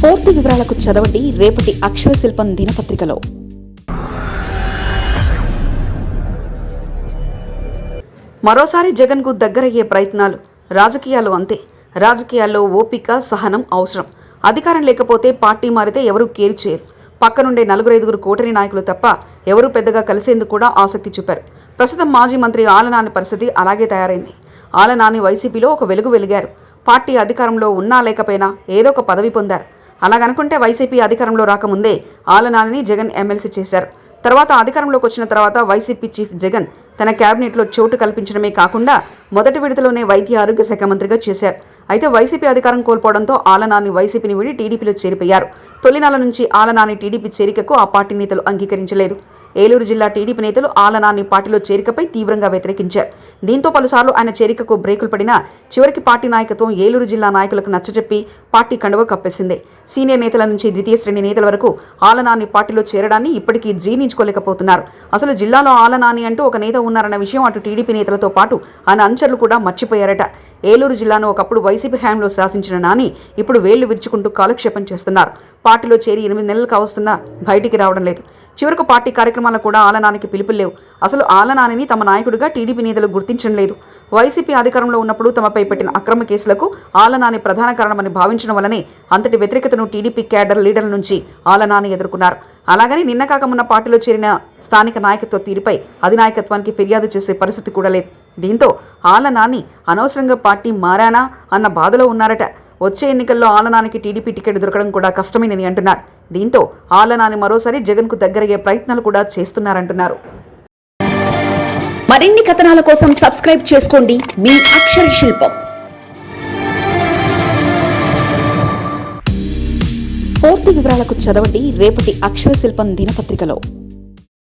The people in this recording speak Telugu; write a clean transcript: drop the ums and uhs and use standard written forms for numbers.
పూర్తి వివరాలకు చదవండి రేపటి అక్షర శిల్పం దినపత్రికలో. మరోసారి జగన్కు దగ్గరయ్యే ప్రయత్నాలు. రాజకీయాలు అంతే. రాజకీయాల్లో ఓపిక, సహనం అవసరం. అధికారం లేకపోతే పార్టీ మారితే ఎవరూ కేర్ చేయరు. పక్కనుండే 4-5 కూటమి నాయకులు తప్ప ఎవరూ పెద్దగా కలిసేందుకు కూడా ఆసక్తి చూపారు. ప్రస్తుతం మాజీ మంత్రి ఆలనాని పరిస్థితి అలాగే తయారైంది. ఆలనాని వైసీపీలో ఒక వెలుగు వెలిగారు. పార్టీ అధికారంలో ఉన్నా లేకపోయినా ఏదో ఒక పదవి పొందారు. అలాగనుకుంటే వైసీపీ అధికారంలో రాకముందే ఆలనానిని జగన్ ఎమ్మెల్సీ చేశారు. తర్వాత అధికారంలోకి వచ్చిన తర్వాత వైసీపీ చీఫ్ జగన్ తన క్యాబినెట్లో చోటు కల్పించడమే కాకుండా మొదటి విడతలోనే వైద్య ఆరోగ్య శాఖ మంత్రిగా చేశారు. అయితే వైసీపీ అధికారం కోల్పోవడంతో ఆలనాని వైసీపీని వీడి టీడీపీలో చేరిపోయారు. తొలినాల నుంచి ఆలనాని టీడీపీ చేరికకు ఆ పార్టీ నేతలు అంగీకరించలేదు. ఏలూరు జిల్లా టీడీపీ నేతలు ఆలనాని పార్టీలో చేరికపై తీవ్రంగా వ్యతిరేకించారు. దీంతో పలుసార్లు ఆయన చేరికకు బ్రేకులు పడినా చివరికి పార్టీ నాయకత్వం ఏలూరు జిల్లా నాయకులకు నచ్చజెప్పి పార్టీ కండువ కప్పేసింది. సీనియర్ నేతల నుంచి ద్వితీయ శ్రేణి నేతల వరకు ఆలనాని పార్టీలో చేరడాన్ని ఇప్పటికీ జీర్ణించుకోలేకపోతున్నారు. అసలు జిల్లాలో ఆలనాని అంటూ ఒక నేత ఉన్నారన్న విషయం అటు టీడీపీ నేతలతో పాటు ఆయన అనుచరులు కూడా మర్చిపోయారట. ఏలూరు జిల్లాను ఒకప్పుడు వైసీపీ హయాంలో శాసించిన నాని ఇప్పుడు వేళ్లు విరుచుకుంటూ కాలక్షేపం చేస్తున్నారు. పార్టీలో చేరి 8 నెలలు కావస్తున్నా బయటికి రావడం లేదు. చివరకు పార్టీ కార్యక్రమాలకు కూడా ఆలనానికి పిలుపులు లేవు. అసలు ఆలనానిని తమ నాయకుడిగా టీడీపీ నేతలు గుర్తించడం లేదు. వైసీపీ అధికారంలో ఉన్నప్పుడు తమపై పెట్టిన అక్రమ కేసులకు ఆలనాని ప్రధాన కారణమని భావించడం వల్లనే అంతటి వ్యతిరేకతను టీడీపీ క్యాడర్ లీడర్ల నుంచి ఆలనాని ఎదుర్కొన్నారు. అలాగని నిన్న కాకమున్న పార్టీలో చేరిన స్థానిక నాయకత్వ తీరుపై అధినాయకత్వానికి ఫిర్యాదు చేసే పరిస్థితి కూడా లేదు. దీంతో ఆలనాని అనవసరంగా పార్టీ మారానా అన్న బాధలో ఉన్నారట. వచ్చే ఎన్నికల్లో ఆలనానికి టీడీపీ టికెట్ దొరకడం కూడా కష్టమేనని అంటున్నారు. దీంతో ఆలనాని మరోసారి జగన్కు దగ్గరయ్యే ప్రయత్నాలు కూడా చేస్తున్నారంటున్నారు. మరిన్ని కథనాల కోసం సబ్స్క్రైబ్ చేసుకోండి మీ అక్షర శిల్పం. పూర్తి వివరాలకు చదవండి రేపటి అక్షర శిల్పం దినపత్రికలో.